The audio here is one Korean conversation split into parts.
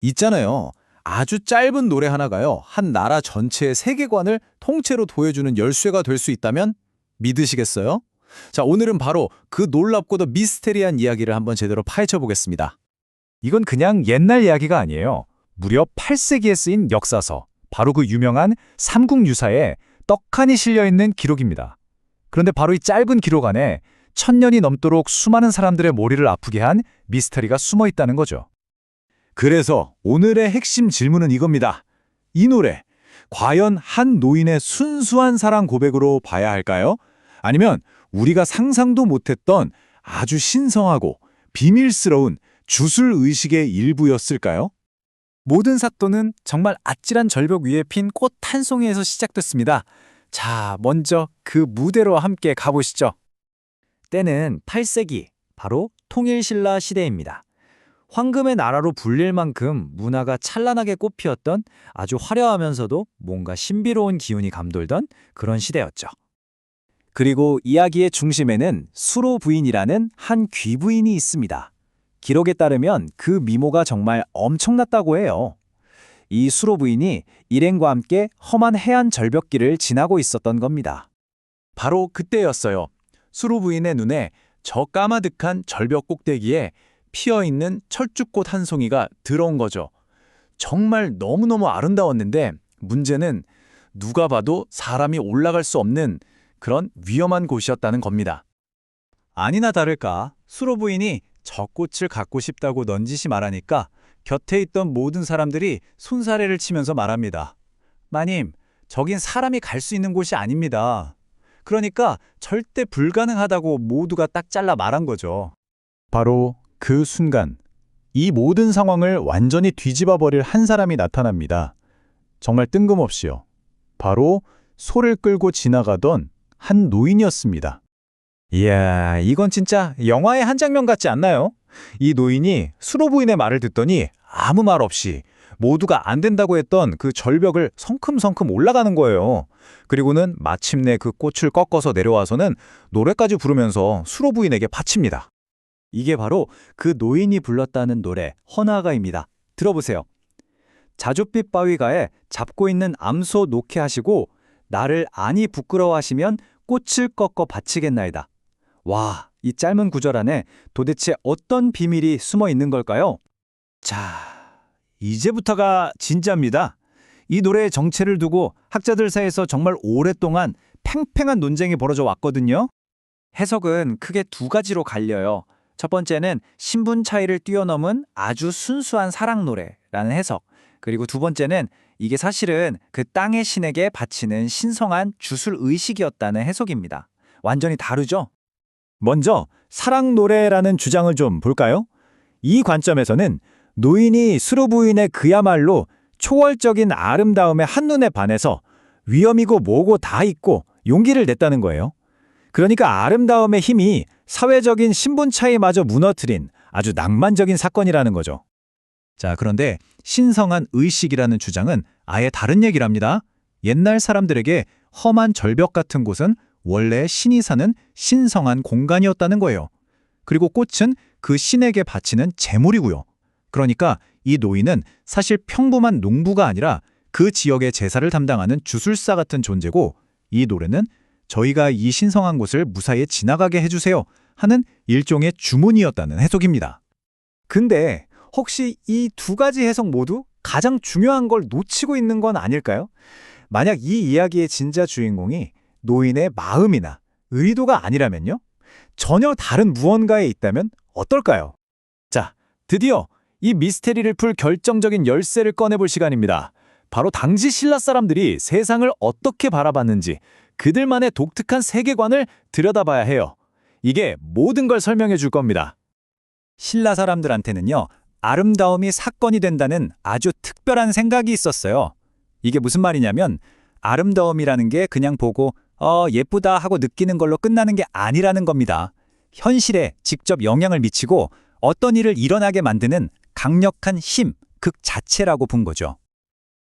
있잖아요. 아주 짧은 노래 하나가요. 한 나라 전체의 세계관을 통째로 보여주는 열쇠가 될 수 있다면 믿으시겠어요? 자, 오늘은 바로 그 놀랍고도 미스테리한 이야기를 한번 제대로 파헤쳐 보겠습니다. 이건 그냥 옛날 이야기가 아니에요. 무려 8세기에 쓰인 역사서, 바로 그 유명한 삼국유사에 떡하니 실려있는 기록입니다. 그런데 바로 이 짧은 기록 안에 1000년이 넘도록 수많은 사람들의 머리를 아프게 한 미스터리가 숨어 있다는 거죠. 그래서 오늘의 핵심 질문은 이겁니다. 이 노래, 과연 한 노인의 순수한 사랑 고백으로 봐야 할까요? 아니면 우리가 상상도 못했던 아주 신성하고 비밀스러운 주술의식의 일부였을까요? 모든 사건은 정말 아찔한 절벽 위에 핀 꽃 한 송이에서 시작됐습니다. 자, 먼저 그 무대로 함께 가보시죠. 때는 8세기, 바로 통일신라 시대입니다. 황금의 나라로 불릴 만큼 문화가 찬란하게 꽃피었던 아주 화려하면서도 뭔가 신비로운 기운이 감돌던 그런 시대였죠. 그리고 이야기의 중심에는 수로 부인이라는 한 귀부인이 있습니다. 기록에 따르면 그 미모가 정말 엄청났다고 해요. 이 수로 부인이 일행과 함께 험한 해안 절벽길을 지나고 있었던 겁니다. 바로 그때였어요. 수로 부인의 눈에 저 까마득한 절벽 꼭대기에 피어있는 철쭉꽃 한 송이가 들어온 거죠. 정말 너무너무 아름다웠는데 문제는 누가 봐도 사람이 올라갈 수 없는 그런 위험한 곳이었다는 겁니다. 아니나 다를까 수로 부인이 저 꽃을 갖고 싶다고 넌지시 말하니까 곁에 있던 모든 사람들이 손사래를 치면서 말합니다. 마님, 저긴 사람이 갈 수 있는 곳이 아닙니다. 그러니까 절대 불가능하다고 모두가 딱 잘라 말한 거죠. 바로 그 순간 이 모든 상황을 완전히 뒤집어 버릴 한 사람이 나타납니다. 정말 뜬금없이요. 바로 소를 끌고 지나가던 한 노인이었습니다. 이야, 이건 진짜 영화의 한 장면 같지 않나요? 이 노인이 수로 부인의 말을 듣더니 아무 말 없이 모두가 안 된다고 했던 그 절벽을 성큼성큼 올라가는 거예요. 그리고는 마침내 그 꽃을 꺾어서 내려와서는 노래까지 부르면서 수로 부인에게 바칩니다. 이게 바로 그 노인이 불렀다는 노래 헌화가입니다. 들어보세요. 자줏빛 바위가에 잡고 있는 암소 놓게 하시고 나를 아니 부끄러워하시면 꽃을 꺾어 바치겠나이다. 와, 이 짧은 구절 안에 도대체 어떤 비밀이 숨어 있는 걸까요? 자, 이제부터가 진짜입니다. 이 노래의 정체를 두고 학자들 사이에서 정말 오랫동안 팽팽한 논쟁이 벌어져 왔거든요. 해석은 크게 두 가지로 갈려요. 첫 번째는 신분 차이를 뛰어넘은 아주 순수한 사랑 노래라는 해석. 그리고 두 번째는 이게 사실은 그 땅의 신에게 바치는 신성한 주술 의식이었다는 해석입니다. 완전히 다르죠? 먼저 사랑 노래라는 주장을 좀 볼까요? 이 관점에서는 노인이 수로 부인의 그야말로 초월적인 아름다움에 한눈에 반해서 위험이고 뭐고 다 잊고 용기를 냈다는 거예요. 그러니까 아름다움의 힘이 사회적인 신분 차이마저 무너뜨린 아주 낭만적인 사건이라는 거죠. 자, 그런데 신성한 의식이라는 주장은 아예 다른 얘기를 합니다. 옛날 사람들에게 험한 절벽 같은 곳은 원래 신이 사는 신성한 공간이었다는 거예요. 그리고 꽃은 그 신에게 바치는 제물이고요. 그러니까 이 노인은 사실 평범한 농부가 아니라 그 지역의 제사를 담당하는 주술사 같은 존재고, 이 노래는 저희가 이 신성한 곳을 무사히 지나가게 해주세요 하는 일종의 주문이었다는 해석입니다. 근데 혹시 이 두 가지 해석 모두 가장 중요한 걸 놓치고 있는 건 아닐까요? 만약 이 이야기의 진짜 주인공이 노인의 마음이나 의도가 아니라면요? 전혀 다른 무언가에 있다면 어떨까요? 자, 드디어 이 미스테리를 풀 결정적인 열쇠를 꺼내볼 시간입니다. 바로 당시 신라 사람들이 세상을 어떻게 바라봤는지 그들만의 독특한 세계관을 들여다봐야 해요. 이게 모든 걸 설명해 줄 겁니다. 신라 사람들한테는요, 아름다움이 사건이 된다는 아주 특별한 생각이 있었어요. 이게 무슨 말이냐면 아름다움이라는 게 그냥 보고 예쁘다 하고 느끼는 걸로 끝나는 게 아니라는 겁니다. 현실에 직접 영향을 미치고 어떤 일을 일어나게 만드는 강력한 힘, 그 자체라고 본 거죠.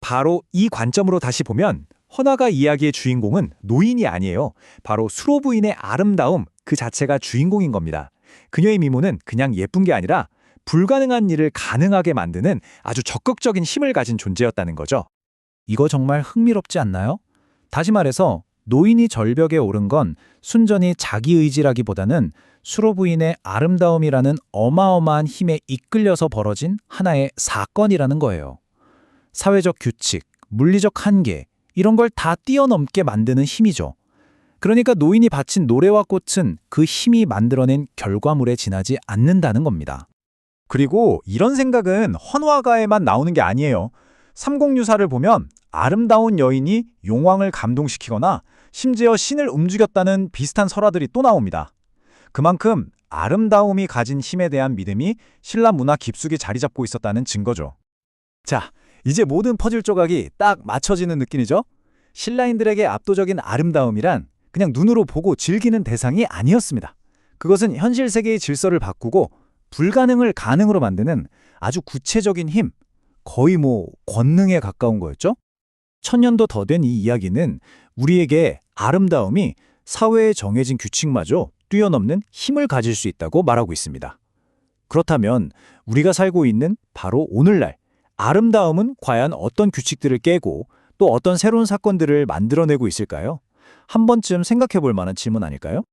바로 이 관점으로 다시 보면 헌화가 이야기의 주인공은 노인이 아니에요. 바로 수로 부인의 아름다움 그 자체가 주인공인 겁니다. 그녀의 미모는 그냥 예쁜 게 아니라 불가능한 일을 가능하게 만드는 아주 적극적인 힘을 가진 존재였다는 거죠. 이거 정말 흥미롭지 않나요? 다시 말해서 노인이 절벽에 오른 건 순전히 자기 의지라기보다는 수로 부인의 아름다움이라는 어마어마한 힘에 이끌려서 벌어진 하나의 사건이라는 거예요. 사회적 규칙, 물리적 한계, 이런 걸 다 뛰어넘게 만드는 힘이죠. 그러니까 노인이 바친 노래와 꽃은 그 힘이 만들어낸 결과물에 지나지 않는다는 겁니다. 그리고 이런 생각은 헌화가에만 나오는 게 아니에요. 삼공유사를 보면 아름다운 여인이 용왕을 감동시키거나 심지어 신을 움직였다는 비슷한 설화들이 또 나옵니다. 그만큼 아름다움이 가진 힘에 대한 믿음이 신라 문화 깊숙이 자리 잡고 있었다는 증거죠. 자, 이제 모든 퍼즐 조각이 딱 맞춰지는 느낌이죠? 신라인들에게 압도적인 아름다움이란 그냥 눈으로 보고 즐기는 대상이 아니었습니다. 그것은 현실 세계의 질서를 바꾸고 불가능을 가능으로 만드는 아주 구체적인 힘, 거의 권능에 가까운 거였죠? 천년도 더 된 이 이야기는 우리에게 아름다움이 사회에 정해진 규칙마저 뛰어넘는 힘을 가질 수 있다고 말하고 있습니다. 그렇다면 우리가 살고 있는 바로 오늘날 아름다움은 과연 어떤 규칙들을 깨고 또 어떤 새로운 사건들을 만들어내고 있을까요? 한 번쯤 생각해 볼 만한 질문 아닐까요?